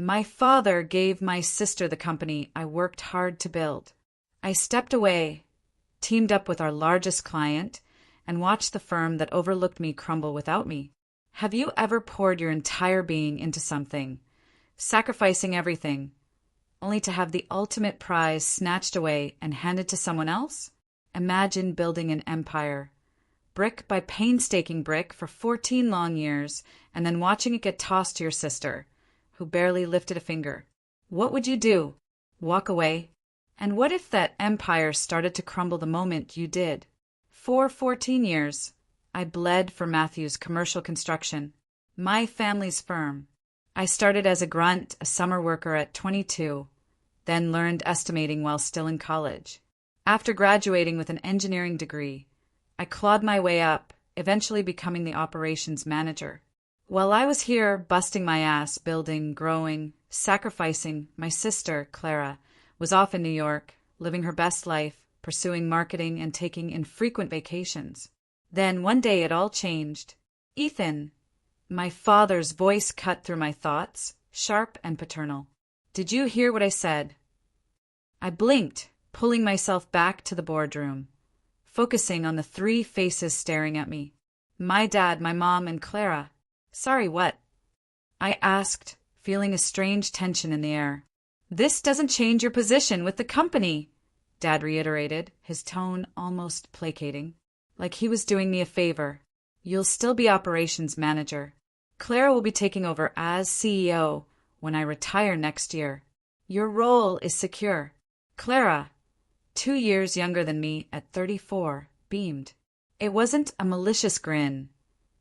My father gave my sister the company I worked hard to build. I stepped away, teamed up with our largest client, and watched the firm that overlooked me crumble without me. Have you ever poured your entire being into something, sacrificing everything, only to have the ultimate prize snatched away and handed to someone else? Imagine building an empire, brick by painstaking brick for 14 long years, and then watching it get tossed to your sister, who barely lifted a finger. What would you do? Walk away? And what if that empire started to crumble the moment you did? For 14 years, I bled for Matthew's commercial construction, my family's firm. I started as a grunt, a summer worker at 22, then learned estimating while still in college. After graduating with an engineering degree, I clawed my way up, eventually becoming the operations manager. While I was here busting my ass, building, growing, sacrificing, my sister, Clara, was off in New York, living her best life, pursuing marketing and taking infrequent vacations. Then one day it all changed. Ethan, my father's voice cut through my thoughts, sharp and paternal. Did you hear what I said? I blinked, pulling myself back to the boardroom, focusing on the three faces staring at me. My dad, my mom, and Clara. Sorry, what? I asked, feeling a strange tension in the air. This doesn't change your position with the company, Dad reiterated, his tone almost placating, like he was doing me a favor. You'll still be operations manager. Clara will be taking over as CEO when I retire next year. Your role is secure. Clara, 2 years younger than me at 34, beamed. It wasn't a malicious grin,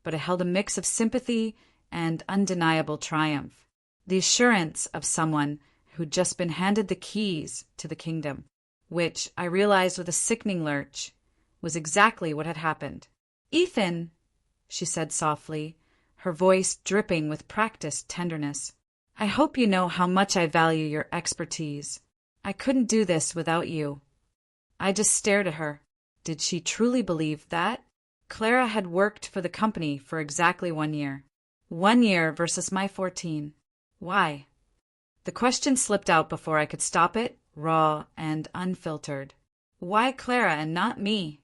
but it held a mix of sympathy and undeniable triumph. The assurance of someone who'd just been handed the keys to the kingdom, which, I realized with a sickening lurch, was exactly what had happened. Ethan, she said softly, her voice dripping with practiced tenderness, I hope you know how much I value your expertise. I couldn't do this without you. I just stared at her. Did she truly believe that? Clara had worked for the company for exactly 1 year. 1 year versus my 14. Why? The question slipped out before I could stop it, raw and unfiltered. Why Clara and not me?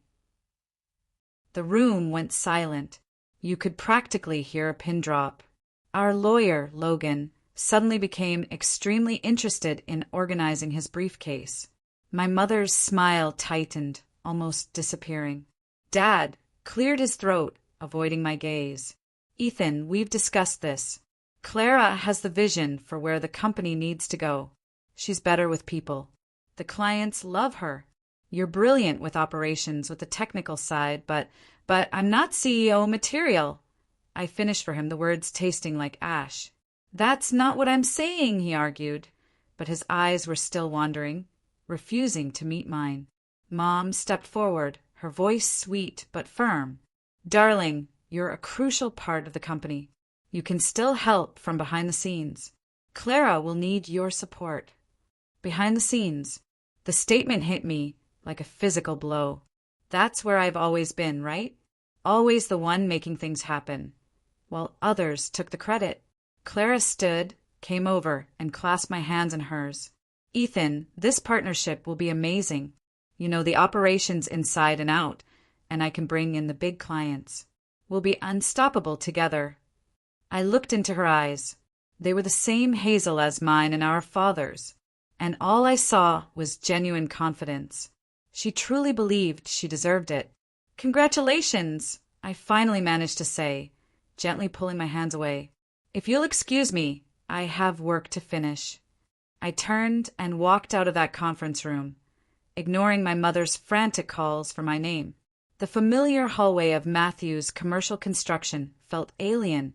The room went silent. You could practically hear a pin drop. Our lawyer, Logan, suddenly became extremely interested in organizing his briefcase. My mother's smile tightened, almost disappearing. Dad cleared his throat, avoiding my gaze. Ethan, we've discussed this. Clara has the vision for where the company needs to go. She's better with people. The clients love her. You're brilliant with operations, with the technical side, but I'm not CEO material. I finished for him, the words tasting like ash. That's not what I'm saying, he argued, but his eyes were still wandering, refusing to meet mine. Mom stepped forward, her voice sweet but firm. Darling, you're a crucial part of the company. You can still help from behind the scenes. Clara will need your support. Behind the scenes. The statement hit me like a physical blow. That's where I've always been, right? Always the one making things happen, while others took the credit. Clara stood, came over, and clasped my hands in hers. Ethan, this partnership will be amazing. You know the operations inside and out, and I can bring in the big clients. We'll be unstoppable together. I looked into her eyes. They were the same hazel as mine and our father's, and all I saw was genuine confidence. She truly believed she deserved it. Congratulations, I finally managed to say, gently pulling my hands away. If you'll excuse me, I have work to finish. I turned and walked out of that conference room, ignoring my mother's frantic calls for my name. The familiar hallway of Matthew's commercial construction felt alien,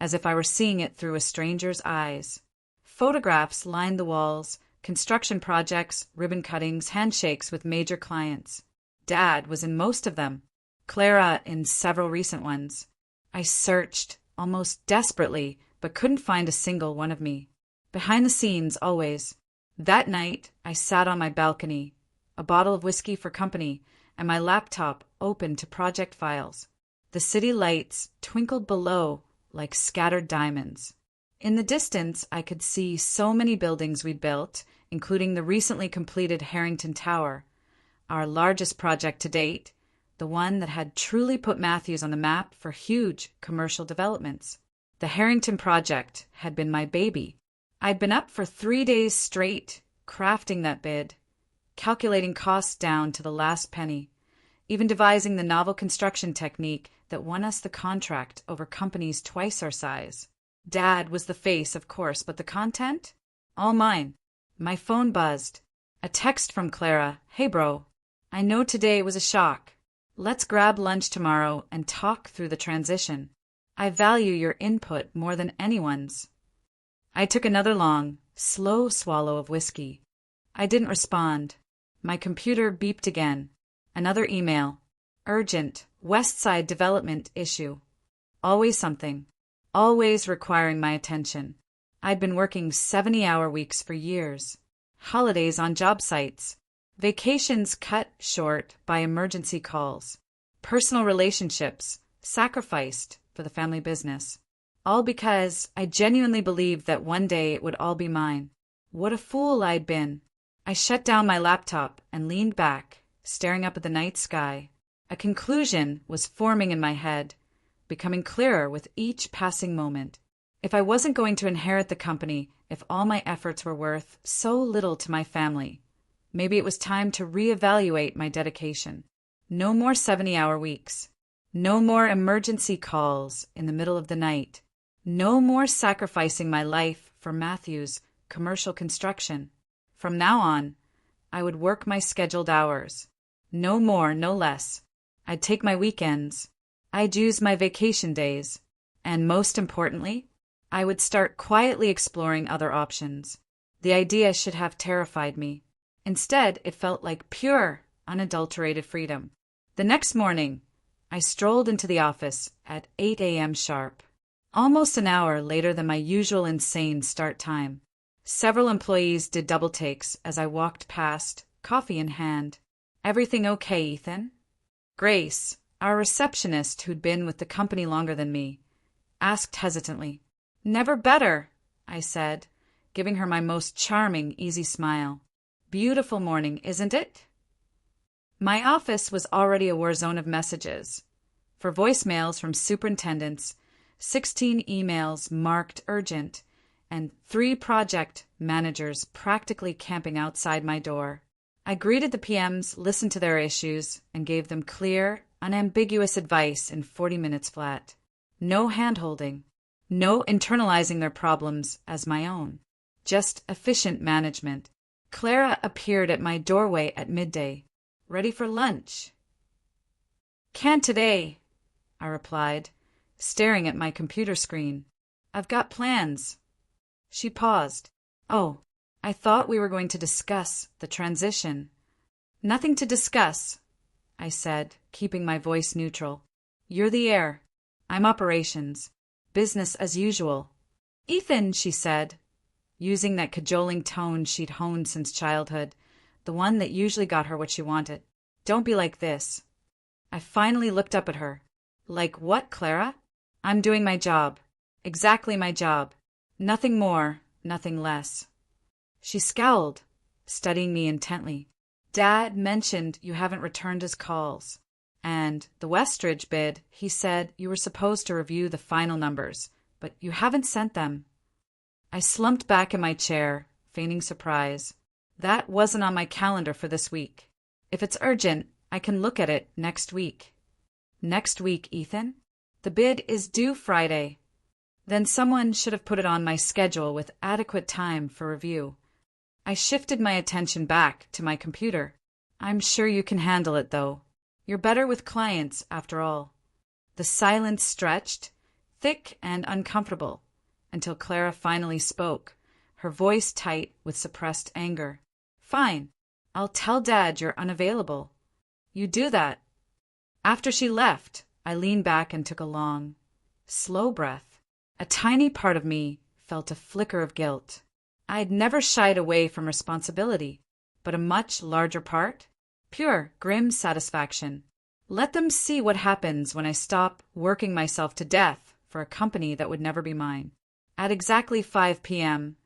as if I were seeing it through a stranger's eyes. Photographs lined the walls, construction projects, ribbon cuttings, handshakes with major clients. Dad was in most of them, Clara in several recent ones. I searched, almost desperately, but couldn't find a single one of me. Behind the scenes, always. That night, I sat on my balcony, a bottle of whiskey for company, and my laptop open to project files. The city lights twinkled below like scattered diamonds. In the distance, I could see so many buildings we'd built, including the recently completed Harrington Tower, our largest project to date, the one that had truly put Matthews on the map for huge commercial developments. The Harrington project had been my baby. I'd been up for 3 days straight, crafting that bid, calculating costs down to the last penny, even devising the novel construction technique that won us the contract over companies twice our size. Dad was the face, of course, but the content? All mine. My phone buzzed. A text from Clara. Hey, bro. I know today was a shock. Let's grab lunch tomorrow and talk through the transition. I value your input more than anyone's. I took another long, slow swallow of whiskey. I didn't respond. My computer beeped again. Another email. Urgent. West Side development issue. Always something. Always requiring my attention. I'd been working 70-hour weeks for years. Holidays on job sites. Vacations cut short by emergency calls. Personal relationships sacrificed for the family business. All because I genuinely believed that one day it would all be mine. What a fool I'd been. I shut down my laptop and leaned back, staring up at the night sky. A conclusion was forming in my head, becoming clearer with each passing moment. If I wasn't going to inherit the company, if all my efforts were worth so little to my family, maybe it was time to reevaluate my dedication. No more 70-hour weeks. No more emergency calls in the middle of the night. No more sacrificing my life for Matthew's commercial construction. From now on, I would work my scheduled hours. No more, no less. I'd take my weekends. I'd use my vacation days. And most importantly, I would start quietly exploring other options. The idea should have terrified me. Instead, it felt like pure, unadulterated freedom. The next morning, I strolled into the office at 8 a.m. sharp, almost an hour later than my usual insane start time. Several employees did double takes as I walked past, coffee in hand. Everything okay, Ethan? Grace, our receptionist who'd been with the company longer than me, asked hesitantly. Never better, I said, giving her my most charming, easy smile. Beautiful morning, isn't it? My office was already a war zone of messages. For voicemails from superintendents, 16 emails marked urgent, and 3 project managers practically camping outside my door. I greeted the PMs, listened to their issues, and gave them clear, unambiguous advice in 40 minutes flat. No hand-holding. No internalizing their problems as my own. Just efficient management. Clara appeared at my doorway at midday. Ready for lunch? Can't today, I replied, staring at my computer screen. I've got plans. She paused. Oh, I thought we were going to discuss the transition. Nothing to discuss, I said, keeping my voice neutral. You're the heir. I'm operations. Business as usual. Ethan, she said, using that cajoling tone she'd honed since childhood, the one that usually got her what she wanted. Don't be like this. I finally looked up at her. Like what, Clara? I'm doing my job. Exactly my job. Nothing more, nothing less. She scowled, studying me intently. Dad mentioned you haven't returned his calls. And the Westridge bid, he said you were supposed to review the final numbers, but you haven't sent them. I slumped back in my chair, feigning surprise. That wasn't on my calendar for this week. If it's urgent, I can look at it next week. Next week, Ethan? The bid is due Friday. Then someone should have put it on my schedule with adequate time for review. I shifted my attention back to my computer. I'm sure you can handle it, though. You're better with clients, after all. The silence stretched, thick and uncomfortable, until Clara finally spoke, her voice tight with suppressed anger. Fine. I'll tell Dad you're unavailable. You do that. After she left, I leaned back and took a long, slow breath. A tiny part of me felt a flicker of guilt. I'd never shied away from responsibility, but a much larger part? Pure, grim satisfaction. Let them see what happens when I stop working myself to death for a company that would never be mine. At exactly 5 p.m.,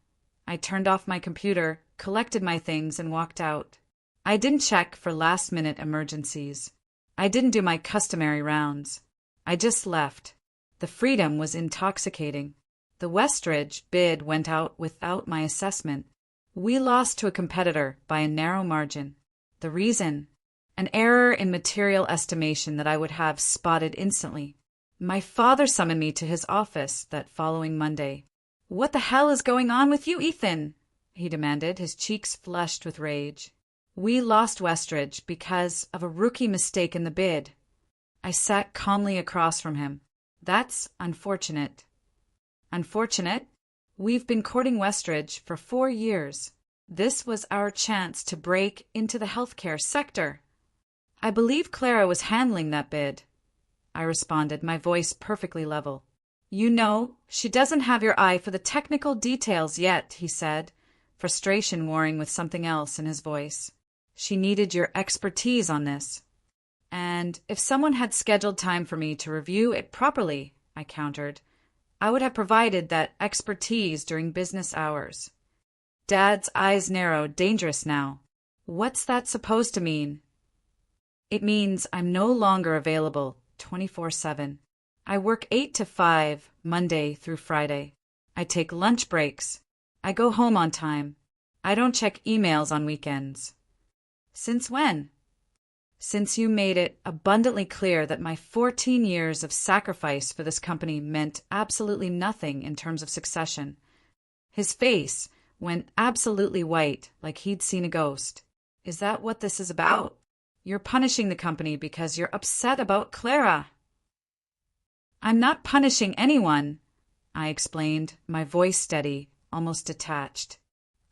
I turned off my computer, collected my things, and walked out. I didn't check for last-minute emergencies. I didn't do my customary rounds. I just left. The freedom was intoxicating. The Westridge bid went out without my assessment. We lost to a competitor by a narrow margin. The reason? An error in material estimation that I would have spotted instantly. My father summoned me to his office that following Monday. "What the hell is going on with you, Ethan?" he demanded, his cheeks flushed with rage. "We lost Westridge because of a rookie mistake in the bid." I sat calmly across from him. "That's unfortunate." "Unfortunate? We've been courting Westridge for 4 years. This was our chance to break into the healthcare sector." "I believe Clara was handling that bid," I responded, my voice perfectly level. "You know, she doesn't have your eye for the technical details yet," he said, frustration warring with something else in his voice. "She needed your expertise on this." "And if someone had scheduled time for me to review it properly," I countered, "I would have provided that expertise during business hours." Dad's eyes narrowed. Dangerous now. "What's that supposed to mean?" "It means I'm no longer available 24/7. I work 8 to 5, Monday through Friday. I take lunch breaks. I go home on time. I don't check emails on weekends." "Since when?" "Since you made it abundantly clear that my 14 years of sacrifice for this company meant absolutely nothing in terms of succession." His face went absolutely white, like he'd seen a ghost. "Is that what this is about? You're punishing the company because you're upset about Clara." "I'm not punishing anyone," I explained, my voice steady, almost detached.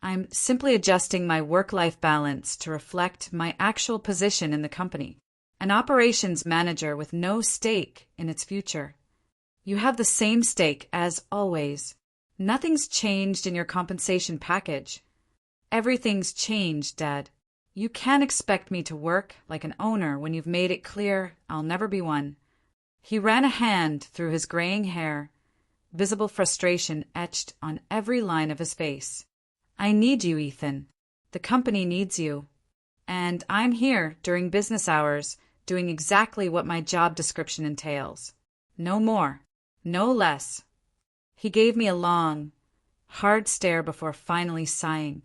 "I'm simply adjusting my work-life balance to reflect my actual position in the company, an operations manager with no stake in its future. You have the same stake as always. Nothing's changed in your compensation package." "Everything's changed, Dad. You can't expect me to work like an owner when you've made it clear I'll never be one." He ran a hand through his graying hair, visible frustration etched on every line of his face. "I need you, Ethan. The company needs you. And I'm here during business hours doing exactly what my job description entails. No more, no less." He gave me a long, hard stare before finally sighing.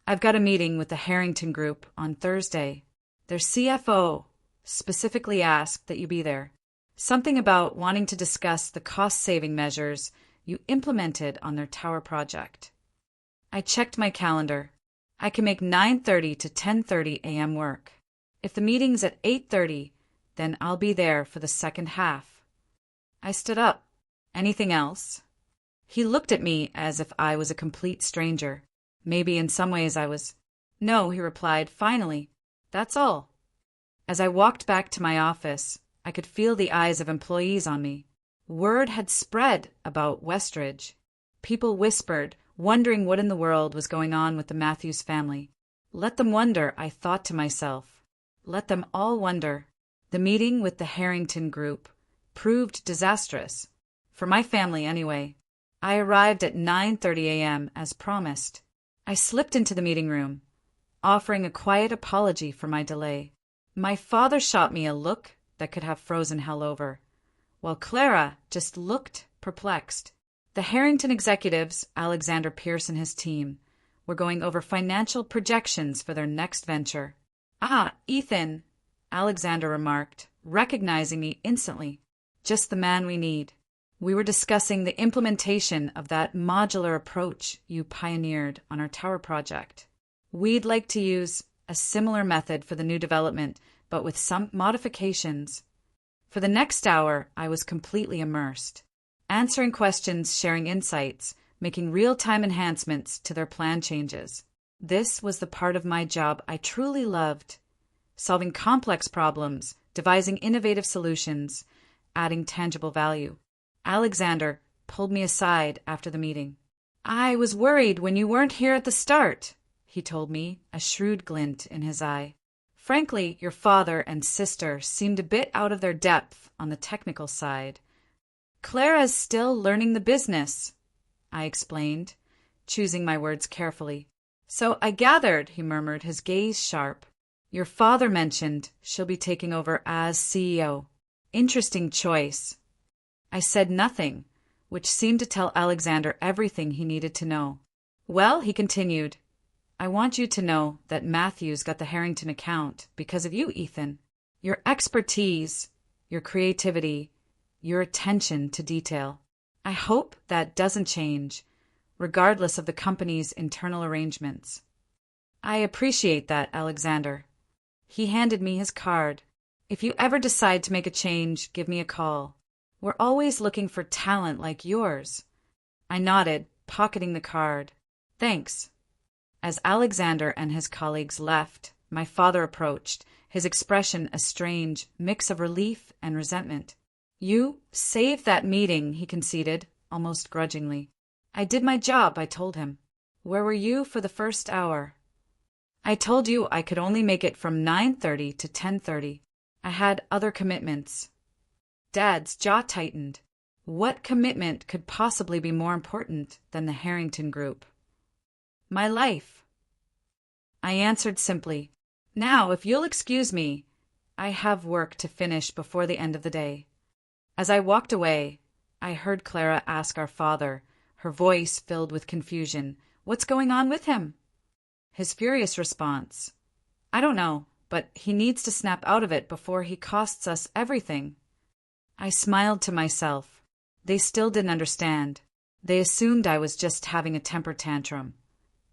"I've got a meeting with the Harrington Group on Thursday. Their CFO specifically asked that you be there. Something about wanting to discuss the cost-saving measures you implemented on their tower project." I checked my calendar. I can make 9:30 to 10:30 a.m. work. If the meeting's at 8:30, then I'll be there for the second half. I stood up. "Anything else?" He looked at me as if I was a complete stranger. Maybe in some ways I was. "No," he replied, "finally. That's all." As I walked back to my office, I could feel the eyes of employees on me. Word had spread about Westridge. People whispered, wondering what in the world was going on with the Matthews family. Let them wonder, I thought to myself. Let them all wonder. The meeting with the Harrington Group proved disastrous. For my family, anyway. I arrived at 9:30 a.m. as promised. I slipped into the meeting room, offering a quiet apology for my delay. My father shot me a look that could have frozen hell over, while Clara just looked perplexed. The Harrington executives, Alexander Pierce and his team, were going over financial projections for their next venture. "Ah, Ethan," Alexander remarked, recognizing me instantly. "Just the man we need. We were discussing the implementation of that modular approach you pioneered on our tower project. We'd like to use a similar method for the new development, but with some modifications." For the next hour, I was completely immersed, answering questions, sharing insights, making real-time enhancements to their plan changes. This was the part of my job I truly loved, solving complex problems, devising innovative solutions, adding tangible value. Alexander pulled me aside after the meeting. "I was worried when you weren't here at the start," he told me, a shrewd glint in his eye. "Frankly, your father and sister seemed a bit out of their depth on the technical side. Clara's still learning the business." I explained, choosing my words carefully. So I gathered, he murmured, his gaze sharp. Your father mentioned she'll be taking over as CEO. Interesting choice. I said nothing, which seemed to tell Alexander everything he needed to know. Well, he continued, I want you to know that Matthews got the Harrington account because of you, Ethan. Your expertise, your creativity, your attention to detail. I hope that doesn't change, regardless of the company's internal arrangements. I appreciate that, Alexander. He handed me his card. If you ever decide to make a change, give me a call. We're always looking for talent like yours. I nodded, pocketing the card. Thanks. As Alexander and his colleagues left, my father approached, his expression a strange mix of relief and resentment. You saved that meeting, he conceded, almost grudgingly. I did my job, I told him. Where were you for the first hour? I told you I could only make it from 9:30 to 10:30. I had other commitments. Dad's jaw tightened. What commitment could possibly be more important than the Harrington Group? My life. I answered simply, Now, if you'll excuse me, I have work to finish before the end of the day. As I walked away, I heard Clara ask our father, her voice filled with confusion, What's going on with him? His furious response, I don't know, but he needs to snap out of it before he costs us everything. I smiled to myself. They still didn't understand. They assumed I was just having a temper tantrum,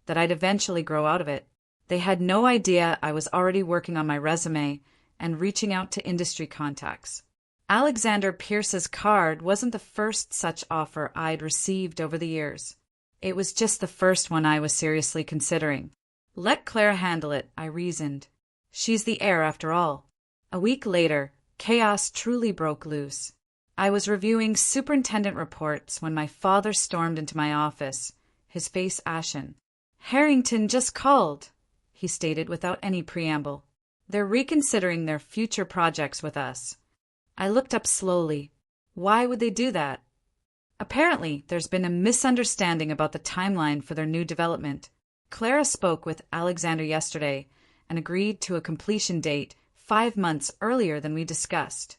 that I'd eventually grow out of it. They had no idea I was already working on my resume and reaching out to industry contacts. Alexander Pierce's card wasn't the first such offer I'd received over the years. It was just the first one I was seriously considering. Let Clara handle it, I reasoned. She's the heir after all. A week later, chaos truly broke loose. I was reviewing superintendent reports when my father stormed into my office, his face ashen. Harrington just called, he stated without any preamble. They're reconsidering their future projects with us. I looked up slowly. Why would they do that? Apparently, there's been a misunderstanding about the timeline for their new development. Clara spoke with Alexander yesterday and agreed to a completion date 5 months earlier than we discussed.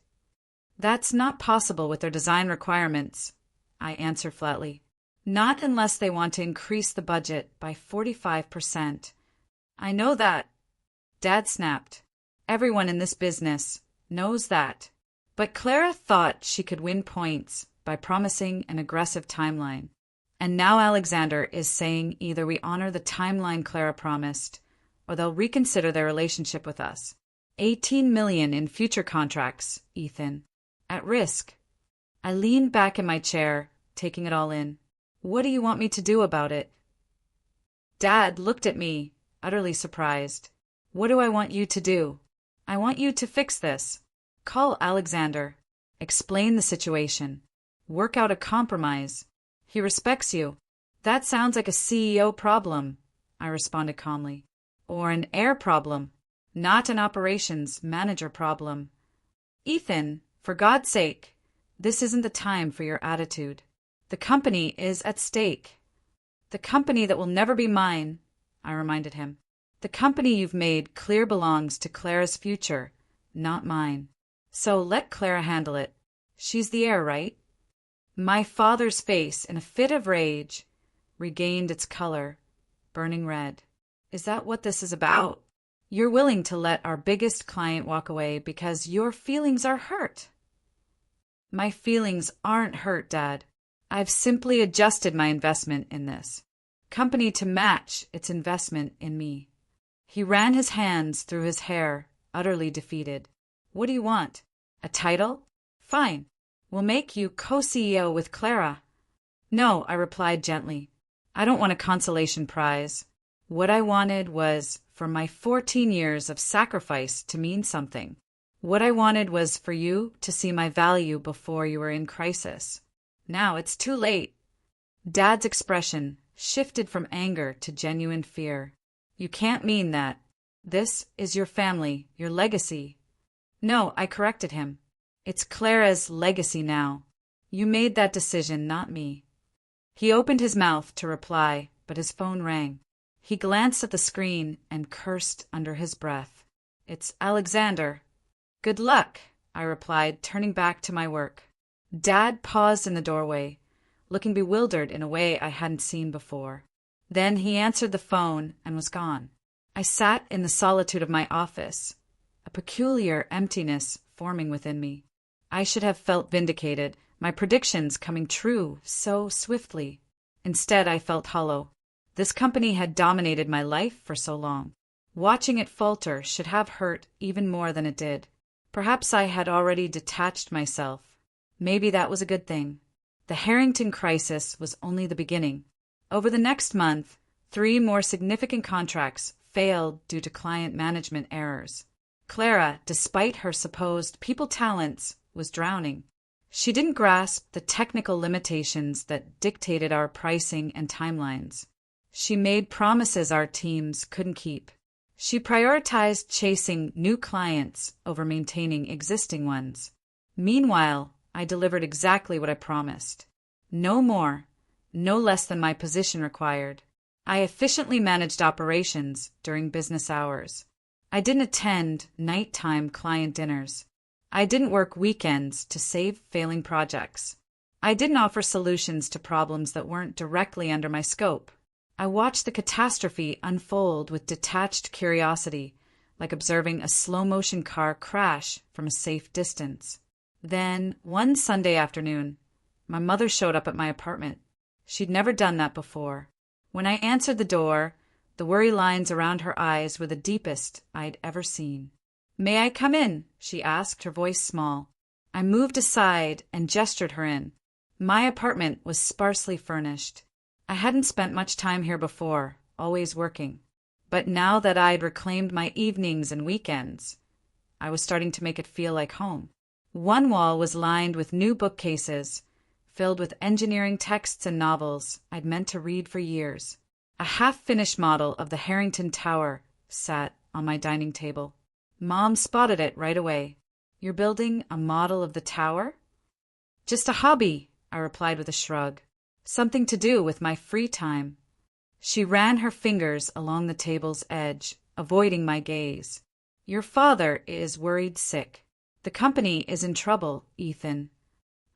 That's not possible with their design requirements, I answered flatly. Not unless they want to increase the budget by 45%. I know that. Dad snapped. Everyone in this business knows that. But Clara thought she could win points by promising an aggressive timeline. And now Alexander is saying either we honor the timeline Clara promised, or they'll reconsider their relationship with us. 18 million in future contracts, Ethan. At risk. I leaned back in my chair, taking it all in. What do you want me to do about it? Dad looked at me, utterly surprised. What do I want you to do? I want you to fix this. Call Alexander. Explain the situation. Work out a compromise. He respects you. That sounds like a CEO problem, I responded calmly. Or an heir problem, not an operations manager problem. Ethan, for God's sake, this isn't the time for your attitude. The company is at stake. The company that will never be mine, I reminded him. The company you've made clear belongs to Clara's future, not mine. So let Clara handle it. She's the heir, right? My father's face, in a fit of rage, regained its color, burning red. Is that what this is about? You're willing to let our biggest client walk away because your feelings are hurt. My feelings aren't hurt, Dad. I've simply adjusted my investment in this company to match its investment in me. He ran his hands through his hair, utterly defeated. What do you want? A title? Fine. We'll make you co-CEO with Clara. No, I replied gently. I don't want a consolation prize. What I wanted was for my 14 years of sacrifice to mean something. What I wanted was for you to see my value before you were in crisis. Now it's too late. Dad's expression shifted from anger to genuine fear. You can't mean that. This is your family, your legacy. No, I corrected him. It's Clara's legacy now. You made that decision, not me. He opened his mouth to reply, but his phone rang. He glanced at the screen and cursed under his breath. "It's Alexander." "Good luck," I replied, turning back to my work. Dad paused in the doorway, looking bewildered in a way I hadn't seen before. Then he answered the phone and was gone. I sat in the solitude of my office, a peculiar emptiness forming within me. I should have felt vindicated, my predictions coming true so swiftly. Instead, I felt hollow. This company had dominated my life for so long. Watching it falter should have hurt even more than it did. Perhaps I had already detached myself. Maybe that was a good thing. The Harrington crisis was only the beginning. Over the next month, 3 more significant contracts failed due to client management errors. Clara, despite her supposed people talents, was drowning. She didn't grasp the technical limitations that dictated our pricing and timelines. She made promises our teams couldn't keep. She prioritized chasing new clients over maintaining existing ones. Meanwhile, I delivered exactly what I promised. No more, no less than my position required. I efficiently managed operations during business hours. I didn't attend nighttime client dinners. I didn't work weekends to save failing projects. I didn't offer solutions to problems that weren't directly under my scope. I watched the catastrophe unfold with detached curiosity, like observing a slow-motion car crash from a safe distance. Then, one Sunday afternoon, my mother showed up at my apartment. She'd never done that before. When I answered the door, the worry lines around her eyes were the deepest I'd ever seen. "May I come in?" she asked, her voice small. I moved aside and gestured her in. My apartment was sparsely furnished. I hadn't spent much time here before, always working. But now that I'd reclaimed my evenings and weekends, I was starting to make it feel like home. One wall was lined with new bookcases, filled with engineering texts and novels I'd meant to read for years. A half-finished model of the Harrington Tower sat on my dining table. Mom spotted it right away. "You're building a model of the tower?" "Just a hobby," I replied with a shrug. "Something to do with my free time." She ran her fingers along the table's edge, avoiding my gaze. "Your father is worried sick. The company is in trouble, Ethan."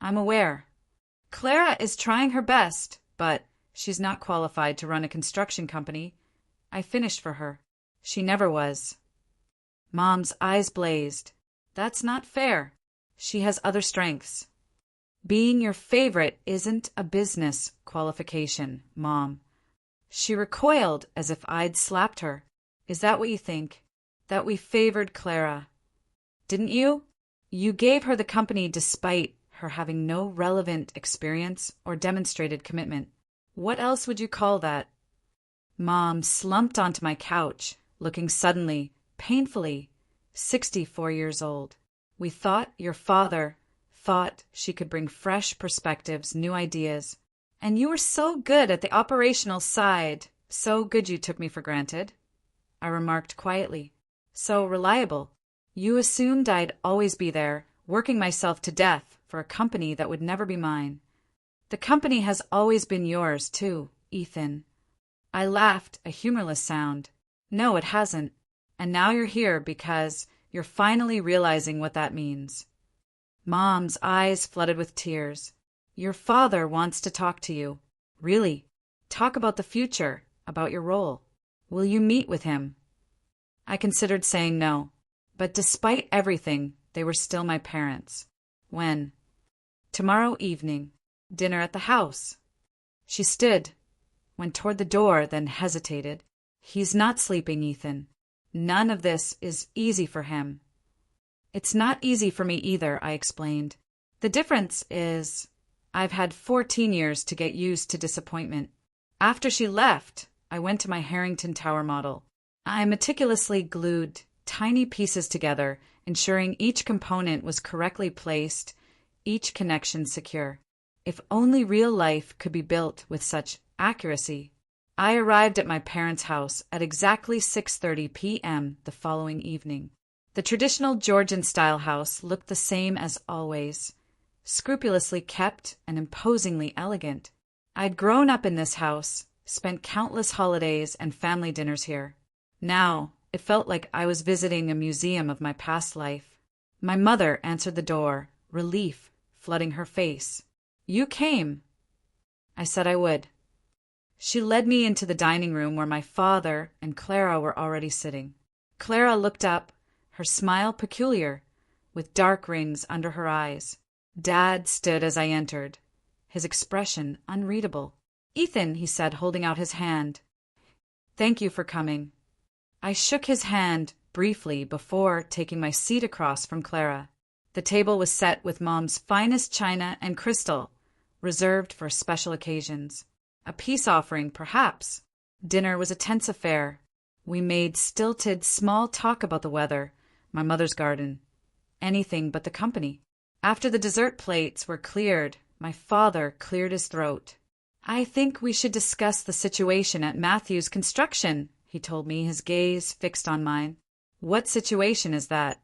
"I'm aware." "Clara is trying her best, but she's not qualified to run a construction company. I finished for her. She never was." Mom's eyes blazed. "That's not fair. She has other strengths." "Being your favorite isn't a business qualification, Mom." She recoiled as if I'd slapped her. "Is that what you think? That we favored Clara? Didn't you? You gave her the company despite her having no relevant experience or demonstrated commitment. What else would you call that?" Mom slumped onto my couch, looking suddenly, painfully, 64 years old. "We thought your father thought she could bring fresh perspectives, new ideas. And you were so good at the operational side, so good you took me for granted," I remarked quietly. "So reliable. You assumed I'd always be there, working myself to death for a company that would never be mine. The company has always been yours, too, Ethan." I laughed, a humorless sound. "No, it hasn't. And now you're here because you're finally realizing what that means." Mom's eyes flooded with tears. "Your father wants to talk to you. Really. Talk about the future, about your role. Will you meet with him?" I considered saying no, but despite everything, they were still my parents. "When?" "Tomorrow evening. Dinner at the house." She stood, went toward the door, then hesitated. "He's not sleeping, Ethan. None of this is easy for him." "It's not easy for me either," I explained. "The difference is I've had 14 years to get used to disappointment. After she left, I went to my Harrington Tower model. I meticulously glued tiny pieces together, ensuring each component was correctly placed, each connection secure. If only real life could be built with such accuracy. I arrived at my parents' house at exactly 6:30 p.m. the following evening. The traditional Georgian-style house looked the same as always, scrupulously kept and imposingly elegant. I'd grown up in this house, spent countless holidays and family dinners here. Now, it felt like I was visiting a museum of my past life. My mother answered the door, relief flooding her face. "You came." I said I would. She led me into the dining room where my father and Clara were already sitting. Clara looked up, her smile peculiar, with dark rings under her eyes. Dad stood as I entered, his expression unreadable. "Ethan," he said, holding out his hand. "Thank you for coming." I shook his hand briefly before taking my seat across from Clara. The table was set with Mom's finest china and crystal, reserved for special occasions. A peace offering, perhaps. Dinner was a tense affair. We made stilted small talk about the weather, my mother's garden, anything but the company. After the dessert plates were cleared, my father cleared his throat. "I think we should discuss the situation at Matthew's construction," he told me, his gaze fixed on mine. "What situation is that?"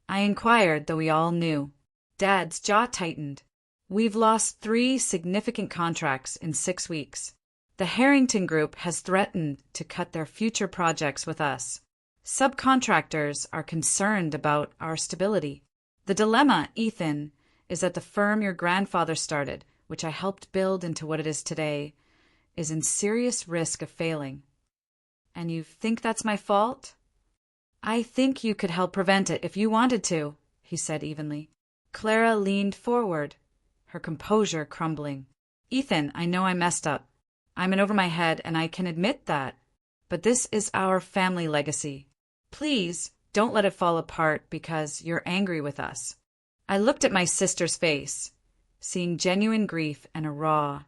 I inquired, though we all knew. Dad's jaw tightened. "We've lost 3 significant contracts in 6 weeks. The Harrington Group has threatened to cut their future projects with us. Subcontractors are concerned about our stability. The dilemma, Ethan, is that the firm your grandfather started, which I helped build into what it is today, is in serious risk of failing." "And you think that's my fault?" "I think you could help prevent it if you wanted to," he said evenly. Clara leaned forward, her composure crumbling. "Ethan, I know I messed up. I'm in over my head, and I can admit that. But this is our family legacy. Please, don't let it fall apart because you're angry with us." I looked at my sister's face, seeing genuine grief and a raw,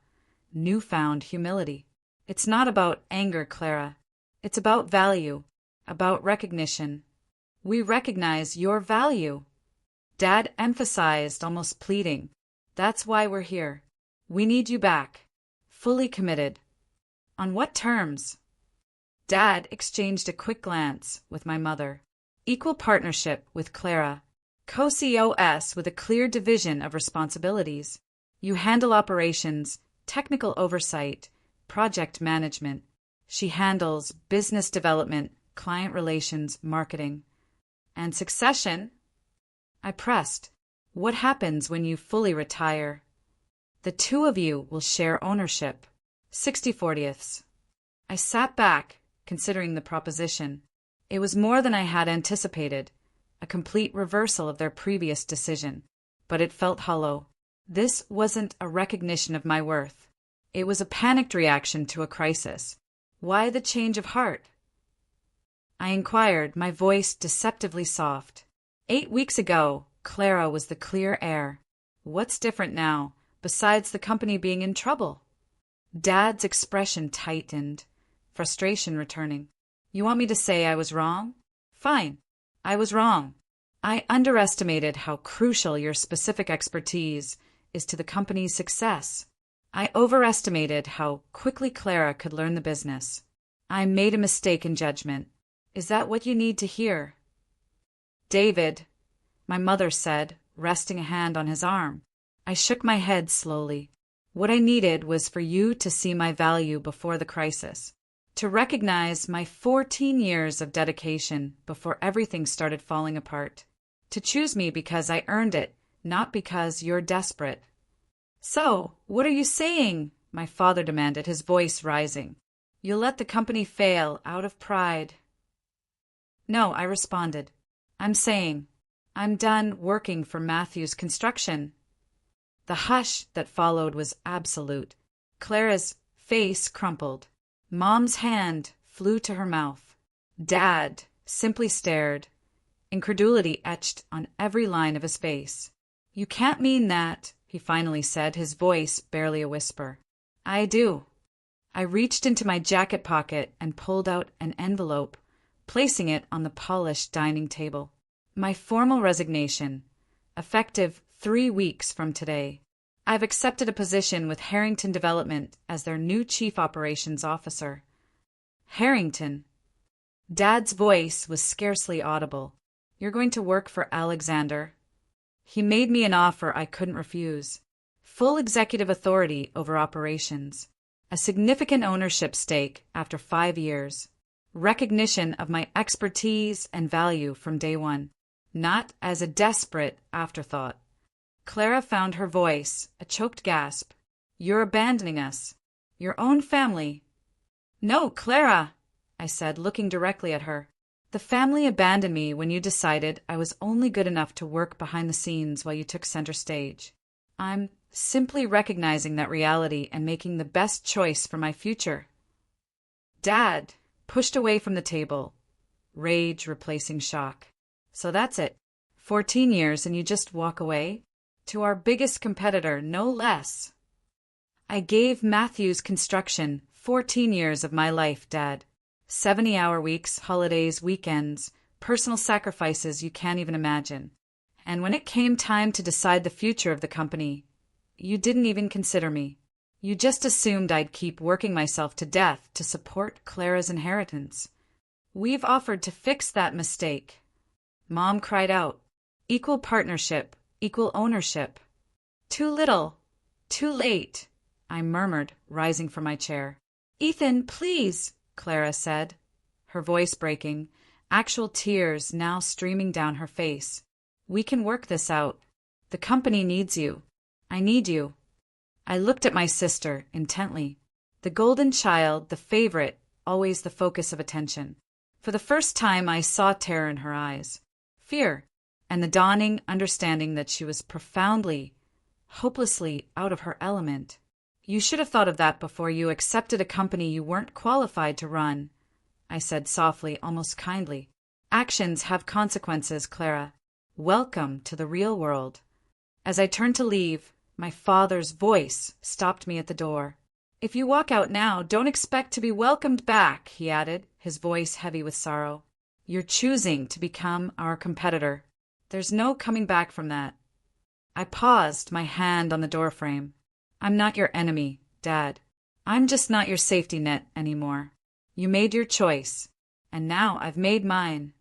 newfound humility. "It's not about anger, Clara. It's about value, about recognition. We recognize your value." Dad emphasized, almost pleading. "That's why we're here. We need you back. Fully committed." "On what terms?" Dad exchanged a quick glance with my mother. "Equal partnership with Clara. Co-COS with a clear division of responsibilities. You handle operations, technical oversight, project management. She handles business development, client relations, marketing. And succession?" I pressed. "What happens when you fully retire?" "The 2 of you will share ownership. 60/40ths. I sat back, considering the proposition. It was more than I had anticipated, a complete reversal of their previous decision, but it felt hollow. This wasn't a recognition of my worth. It was a panicked reaction to a crisis. Why the change of heart? I inquired, my voice deceptively soft. 8 weeks ago, Clara was the clear heir. What's different now, besides the company being in trouble? Dad's expression tightened, frustration returning. "You want me to say I was wrong? Fine. I was wrong. I underestimated how crucial your specific expertise is to the company's success. I overestimated how quickly Clara could learn the business. I made a mistake in judgment. Is that what you need to hear?" "David," my mother said, resting a hand on his arm. I shook my head slowly. What I needed was for you to see my value before the crisis, to recognize my 14 years of dedication before everything started falling apart, to choose me because I earned it, not because you're desperate. "So, what are you saying?" my father demanded, his voice rising. "You'll let the company fail out of pride?" "No," I responded. "I'm saying I'm done working for Matthew's construction." The hush that followed was absolute. Clara's face crumpled. Mom's hand flew to her mouth. Dad simply stared, incredulity etched on every line of his face. "You can't mean that," he finally said, his voice barely a whisper. "I do." I reached into my jacket pocket and pulled out an envelope, placing it on the polished dining table. My formal resignation, effective 3 weeks from today. I've accepted a position with Harrington Development as their new Chief Operations Officer. Harrington. Dad's voice was scarcely audible. "You're going to work for Alexander?" He made me an offer I couldn't refuse. full executive authority over operations, a significant ownership stake after 5 years, recognition of my expertise and value from day one, not as a desperate afterthought. Clara found her voice, a choked gasp. "You're abandoning us. Your own family." "No, Clara," I said, looking directly at her. "The family abandoned me when you decided I was only good enough to work behind the scenes while you took center stage. I'm simply recognizing that reality and making the best choice for my future." Dad pushed away from the table, rage replacing shock. "So that's it. 14 years and you just walk away? To our biggest competitor, no less." "I gave Matthews Construction 14 years of my life, Dad. 70-hour weeks, holidays, weekends, personal sacrifices you can't even imagine. And when it came time to decide the future of the company, you didn't even consider me. You just assumed I'd keep working myself to death to support Clara's inheritance. We've offered to fix that mistake." Mom cried out. "Equal partnership, equal ownership." "Too little, too late," I murmured, rising from my chair. "Ethan, please," Clara said, her voice breaking, actual tears now streaming down her face. "We can work this out. The company needs you. I need you." I looked at my sister intently. The golden child, the favorite, always the focus of attention. For the first time I saw terror in her eyes, fear, and the dawning understanding that she was profoundly, hopelessly out of her element. "You should have thought of that before you accepted a company you weren't qualified to run," I said softly, almost kindly. "Actions have consequences, Clara. Welcome to the real world." As I turned to leave, my father's voice stopped me at the door. "If you walk out now, don't expect to be welcomed back," he added, his voice heavy with sorrow. "You're choosing to become our competitor. There's no coming back from that." I paused, my hand on the doorframe. "I'm not your enemy, Dad. I'm just not your safety net anymore. You made your choice, and now I've made mine."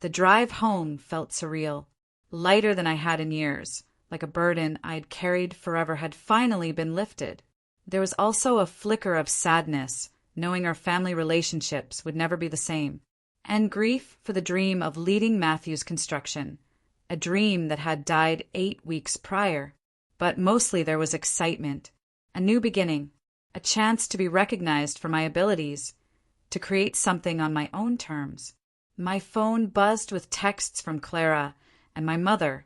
The drive home felt surreal, lighter than I had in years, like a burden I'd carried forever had finally been lifted. There was also a flicker of sadness, knowing our family relationships would never be the same, and grief for the dream of leading Matthews Construction, a dream that had died 8 weeks prior. But mostly there was excitement, a new beginning, a chance to be recognized for my abilities, to create something on my own terms. My phone buzzed with texts from Clara and my mother,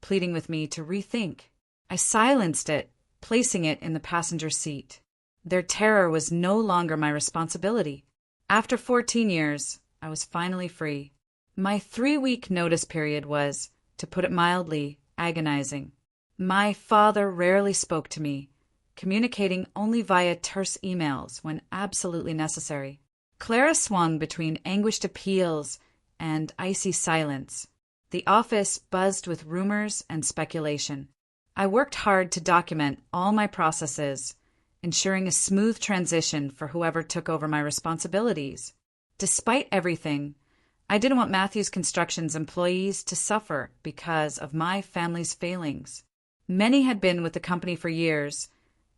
pleading with me to rethink. I silenced it, placing it in the passenger seat. Their terror was no longer my responsibility. After 14 years, I was finally free. My 3-week notice period was, to put it mildly, agonizing. My father rarely spoke to me, communicating only via terse emails when absolutely necessary. Clara swung between anguished appeals and icy silence. The office buzzed with rumors and speculation. I worked hard to document all my processes, ensuring a smooth transition for whoever took over my responsibilities. Despite everything, I didn't want Matthews Construction's employees to suffer because of my family's failings. Many had been with the company for years,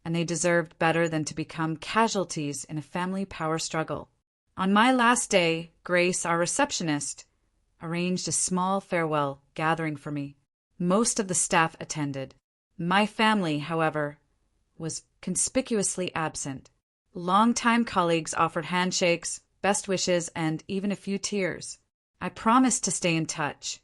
and they deserved better than to become casualties in a family power struggle. On my last day, Grace, our receptionist, arranged a small farewell gathering for me. Most of the staff attended. My family, however, was conspicuously absent. Longtime colleagues offered handshakes, best wishes, and even a few tears. I promised to stay in touch,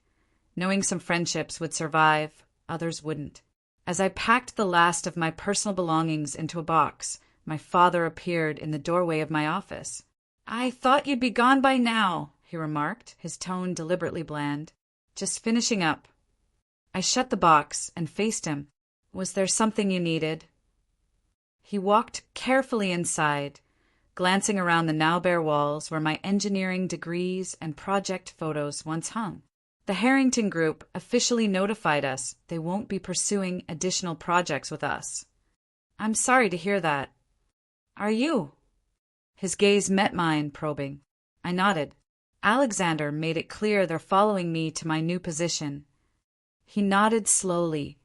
knowing some friendships would survive, others wouldn't. As I packed the last of my personal belongings into a box, my father appeared in the doorway of my office. "I thought you'd be gone by now," he remarked, his tone deliberately bland. "Just finishing up." I shut the box and faced him. "Was there something you needed?" He walked carefully inside, glancing around the now bare walls where my engineering degrees and project photos once hung. "The Harrington Group officially notified us they won't be pursuing additional projects with us." "I'm sorry to hear that." "Are you?" His gaze met mine, probing. I nodded. "Alexander made it clear they're following me to my new position." He nodded slowly,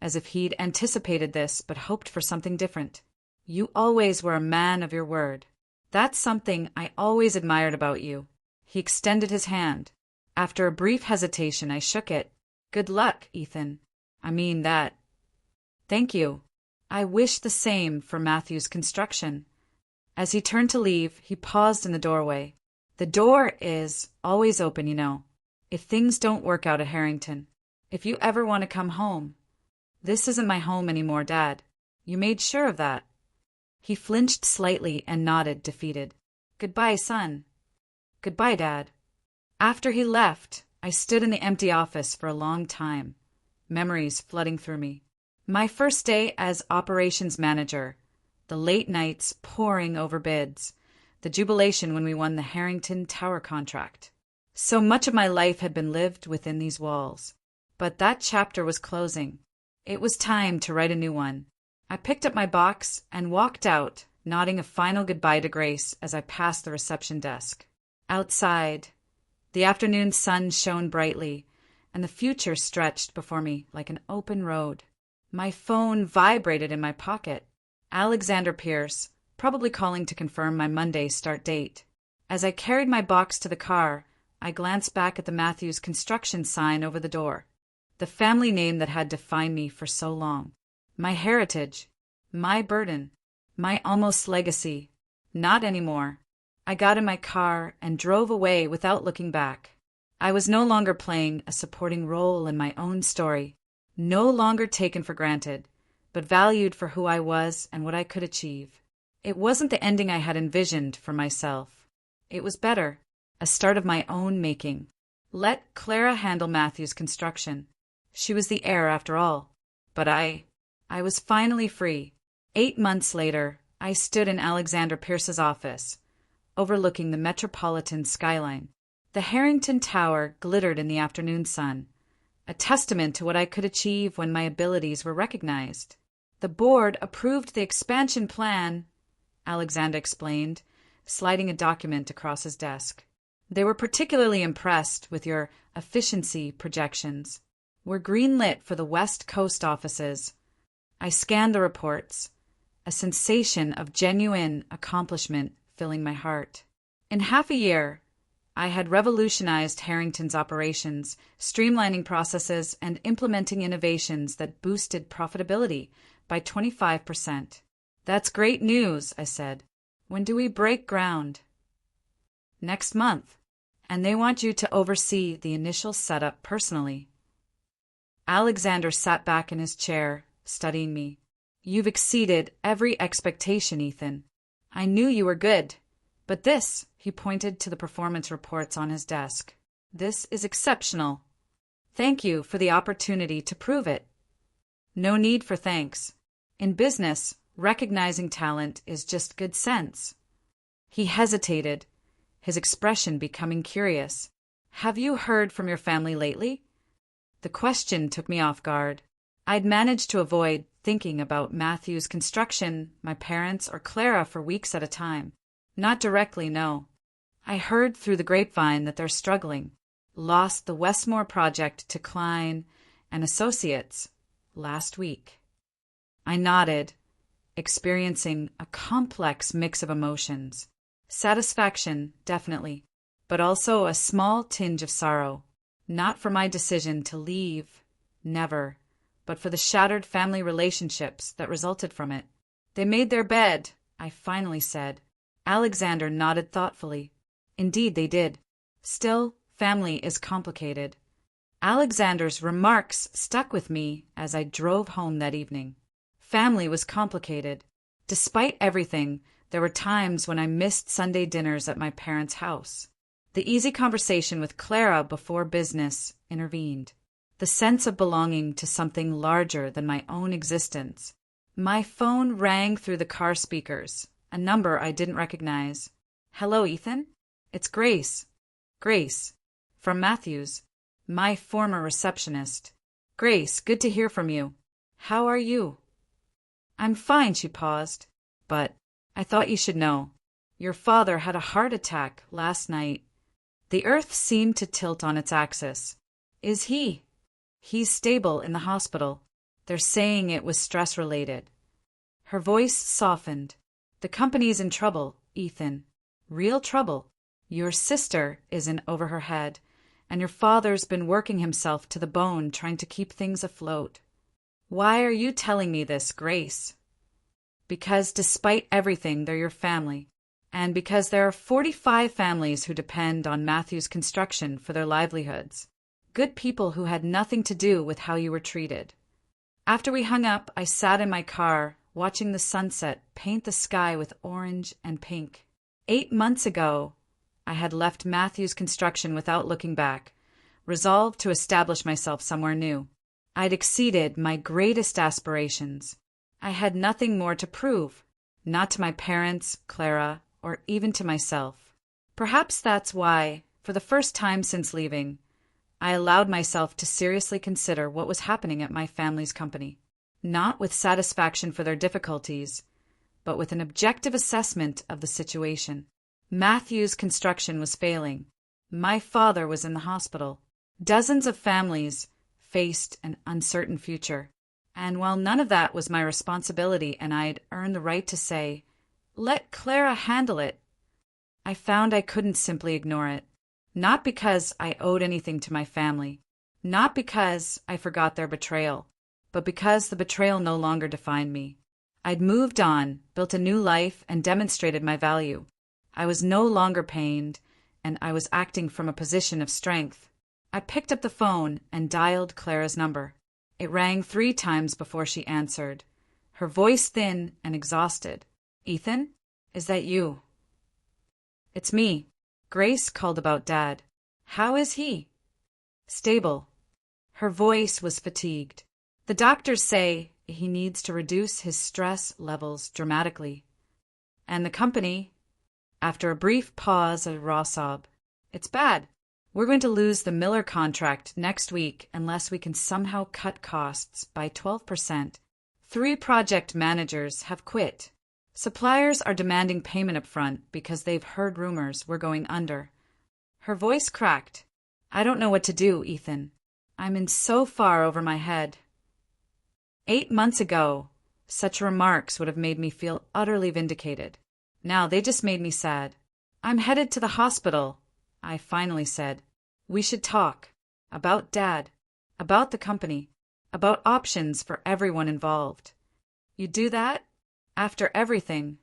as if he'd anticipated this but hoped for something different. You always were a man of your word. That's something I always admired about you. He extended his hand. After a brief hesitation, I shook it. Good luck, Ethan. I mean that. Thank you. I wish the same for Matthew's construction. As he turned to leave, he paused in the doorway. The door is always open, you know, if things don't work out at Harrington. If you ever want to come home. This isn't my home anymore, Dad. You made sure of that. He flinched slightly and nodded, defeated. Goodbye, son. Goodbye, Dad. After he left, I stood in the empty office for a long time, memories flooding through me. My first day as operations manager, the late nights poring over bids, the jubilation when we won the Harrington Tower contract. So much of my life had been lived within these walls. But that chapter was closing. It was time to write a new one. I picked up my box and walked out, nodding a final goodbye to Grace as I passed the reception desk. Outside, the afternoon sun shone brightly, and the future stretched before me like an open road. My phone vibrated in my pocket. Alexander Pierce, probably calling to confirm my Monday start date. As I carried my box to the car, I glanced back at the Matthews construction sign over the door. The family name that had defined me for so long. My heritage. My burden. My almost legacy. Not anymore. I got in my car and drove away without looking back. I was no longer playing a supporting role in my own story. No longer taken for granted, but valued for who I was and what I could achieve. It wasn't the ending I had envisioned for myself. It was better. A start of my own making. Let Clara handle Matthew's construction. She was the heir after all. But I was finally free. 8 months later, I stood in Alexander Pierce's office, overlooking the metropolitan skyline. The Harrington Tower glittered in the afternoon sun, a testament to what I could achieve when my abilities were recognized. The board approved the expansion plan, Alexander explained, sliding a document across his desk. They were particularly impressed with your efficiency projections. We're greenlit for the West Coast offices. I scanned the reports, a sensation of genuine accomplishment filling my heart. In half a year, I had revolutionized Harrington's operations, streamlining processes and implementing innovations that boosted profitability by 25%. That's great news, I said. When do we break ground? Next month. And they want you to oversee the initial setup personally. Alexander sat back in his chair, studying me. You've exceeded every expectation, Ethan. I knew you were good. But this, he pointed to the performance reports on his desk. This is exceptional. Thank you for the opportunity to prove it. No need for thanks. In business, recognizing talent is just good sense. He hesitated, his expression becoming curious. Have you heard from your family lately? The question took me off guard. I'd managed to avoid thinking about Matthew's construction, my parents, or Clara for weeks at a time. Not directly, no. I heard through the grapevine that they're struggling. Lost the Westmore project to Klein and Associates last week. I nodded, experiencing a complex mix of emotions. Satisfaction, definitely, but also a small tinge of sorrow. Not for my decision to leave, never, but for the shattered family relationships that resulted from it. They made their bed, I finally said. Alexander nodded thoughtfully. Indeed, they did. Still, family is complicated. Alexander's remarks stuck with me as I drove home that evening. Family was complicated. Despite everything, there were times when I missed Sunday dinners at my parents' house. The easy conversation with Clara before business intervened. The sense of belonging to something larger than my own existence. My phone rang through the car speakers, a number I didn't recognize. Hello, Ethan? It's Grace. Grace. From Matthews. My former receptionist. Grace, good to hear from you. How are you? I'm fine, she paused. But I thought you should know. Your father had a heart attack last night. The earth seemed to tilt on its axis. Is he? He's stable in the hospital. They're saying it was stress-related. Her voice softened. The company's in trouble, Ethan. Real trouble. Your sister is in over her head, and your father's been working himself to the bone trying to keep things afloat. Why are you telling me this, Grace? Because despite everything, they're your family. And because there are 45 families who depend on Matthew's construction for their livelihoods. Good people who had nothing to do with how you were treated. After we hung up, I sat in my car, watching the sunset paint the sky with orange and pink. 8 months ago, I had left Matthew's construction without looking back, resolved to establish myself somewhere new. I'd exceeded my greatest aspirations. I had nothing more to prove, not to my parents, Clara, or even to myself. Perhaps that's why, for the first time since leaving, I allowed myself to seriously consider what was happening at my family's company, not with satisfaction for their difficulties, but with an objective assessment of the situation. Matthew's construction was failing. My father was in the hospital. Dozens of families faced an uncertain future. And while none of that was my responsibility and I'd earned the right to say, "Let Clara handle it," I found I couldn't simply ignore it. Not because I owed anything to my family, not because I forgot their betrayal, but because the betrayal no longer defined me. I'd moved on, built a new life, and demonstrated my value. I was no longer pained, and I was acting from a position of strength. I picked up the phone and dialed Clara's number. It rang 3 times before she answered, her voice thin and exhausted. "Ethan, is that you?" "It's me." Grace called about Dad. "How is he?" "Stable." Her voice was fatigued. "The doctors say he needs to reduce his stress levels dramatically." "And the company?" After a brief pause, a raw sob. "It's bad. We're going to lose the Miller contract next week unless we can somehow cut costs by 12%. 3 project managers have quit. Suppliers are demanding payment up front because they've heard rumors we're going under." Her voice cracked. "I don't know what to do, Ethan. I'm in so far over my head." 8 months ago, such remarks would have made me feel utterly vindicated. Now they just made me sad. "I'm headed to the hospital," I finally said. "We should talk. About Dad. About the company. About options for everyone involved." "You do that? After everything?"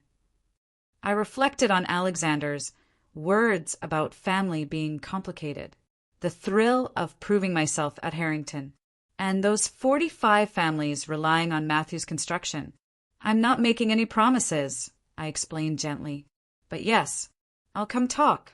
I reflected on Alexander's words about family being complicated, the thrill of proving myself at Harrington, and those 45 families relying on Matthew's construction. "I'm not making any promises," I explained gently. "But yes, I'll come talk."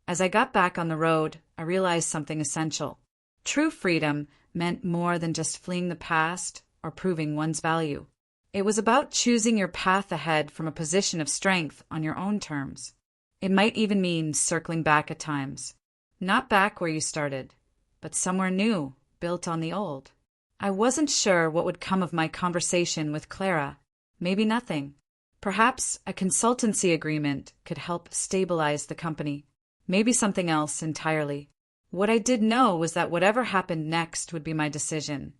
As I got back on the road, I realized something essential. True freedom meant more than just fleeing the past or proving one's value. It was about choosing your path ahead from a position of strength on your own terms. It might even mean circling back at times. Not back where you started, but somewhere new, built on the old. I wasn't sure what would come of my conversation with Clara. Maybe nothing. Perhaps a consultancy agreement could help stabilize the company. Maybe something else entirely. What I did know was that whatever happened next would be my decision,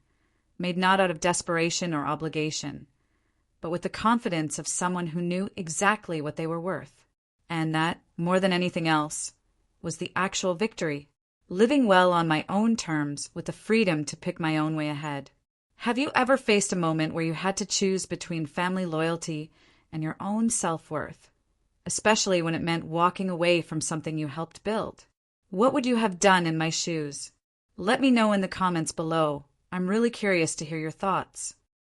made not out of desperation or obligation, but with the confidence of someone who knew exactly what they were worth. And that, more than anything else, was the actual victory, living well on my own terms with the freedom to pick my own way ahead. Have you ever faced a moment where you had to choose between family loyalty and your own self-worth, especially when it meant walking away from something you helped build? What would you have done in my shoes? Let me know in the comments below. I'm really curious to hear your thoughts.